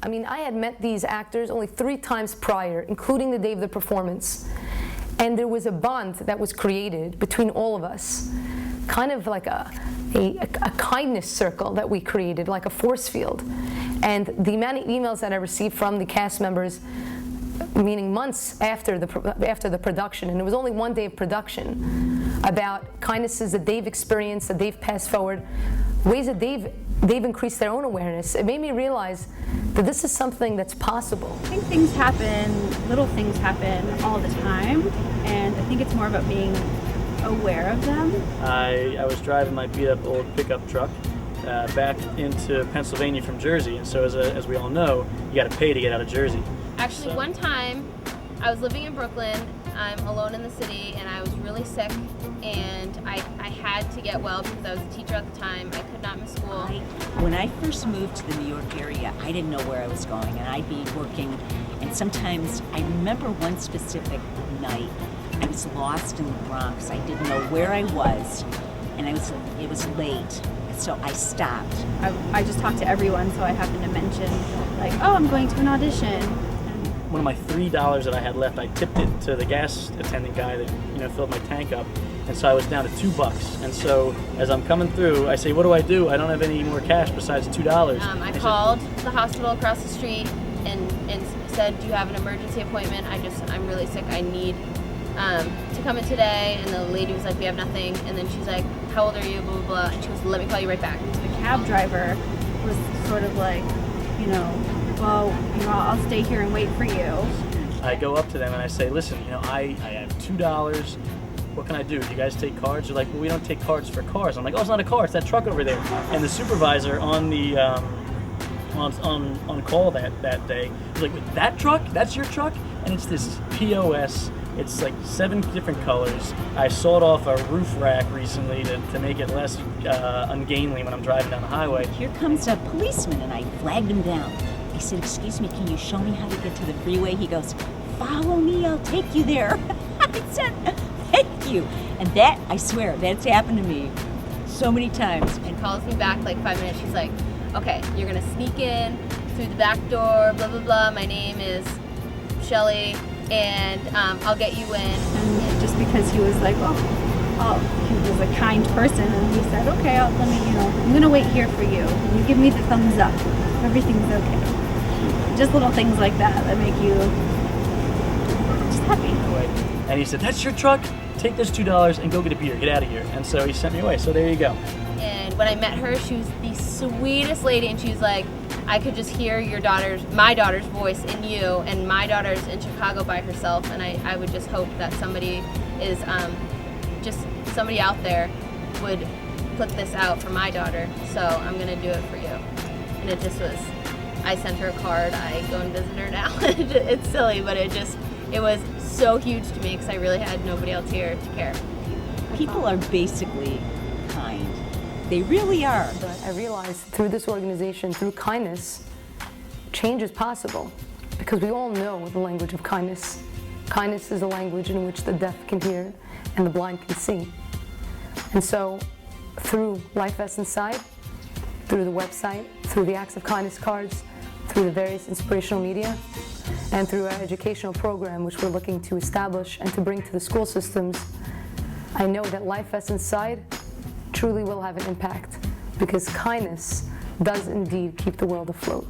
I mean, I had met these actors only 3 times prior, including the day of the performance. And there was a bond that was created between all of us, kind of like a kindness circle that we created, like a force field. And the amount of emails that I received from the cast members, meaning months after the production, and it was only 1 day of production, about kindnesses that they've experienced, that they've passed forward, ways that they've increased their own awareness. It made me realize that this is something that's possible. I think things happen, little things happen all the time, and I think it's more about being aware of them. I was driving my beat-up old pickup truck back into Pennsylvania from Jersey, and so as we all know, you got to pay to get out of Jersey. Actually, one time I was living in Brooklyn. I'm alone in the city, and I was really sick, and I had to get well because I was a teacher at the time. I could not miss school. When I first moved to the New York area, I didn't know where I was going, and I'd be working, and sometimes I remember one specific night I was lost in the Bronx. I didn't know where I was, and it was late, so I stopped. I just talked to everyone, so I happened to mention, like, oh, I'm going to an audition. One of my $3 that I had left, I tipped it to the gas attendant guy that filled my tank up, and so I was down to $2. And so as I'm coming through, I say, "What do? I don't have any more cash besides $2." I called the hospital across the street and said, "Do you have an emergency appointment? I'm really sick. I need to come in today." And the lady was like, "We have nothing." And then she's like, "How old are you? Blah blah blah." And she goes, "Let me call you right back." The cab driver was sort of like, well, I'll stay here and wait for you. I go up to them and I say, "Listen, I have $2. What can I do? Do you guys take cards?" They're like, "Well, we don't take cards for cars." I'm like, "Oh, it's not a car. It's that truck over there." And the supervisor on the on call that day was like, "That truck? That's your truck?" And it's this POS. It's like 7 different colors. I sawed off a roof rack recently to make it less ungainly when I'm driving down the highway. Here comes a policeman, and I flagged him down. I said, "Excuse me, can you show me how to get to the freeway?" He goes, "Follow me, I'll take you there." I said, "Thank you." And that, I swear, that's happened to me so many times. She calls me back like 5 minutes. She's like, "Okay, you're gonna sneak in through the back door, blah blah blah. My name is Shelly, and I'll get you in." And just because he was like, he was a kind person, and he said, "Okay, I'm gonna wait here for you. You give me the thumbs up. Everything's okay." Just little things like that make you just happy. And he said, "That's your truck? Take this $2 and go get a beer. Get out of here." And so he sent me away. So there you go. And when I met her, she was the sweetest lady, and she was like, "I could just hear my daughter's voice in you, and my daughter's in Chicago by herself, and I would just hope that somebody somebody out there would put this out for my daughter, so I'm gonna do it for you." And it just was, I sent her a card, I go and visit her now. It's silly, but it was so huge to me because I really had nobody else here to care. People are basically kind. They really are. But I realized through this organization, through kindness, change is possible, because we all know the language of kindness. Kindness is a language in which the deaf can hear and the blind can see. And so through LifeVestInside, through the website, through the Acts of Kindness cards, through the various inspirational media, and through our educational program, which we're looking to establish and to bring to the school systems, I know that LifeVestInside truly will have an impact, because kindness does indeed keep the world afloat.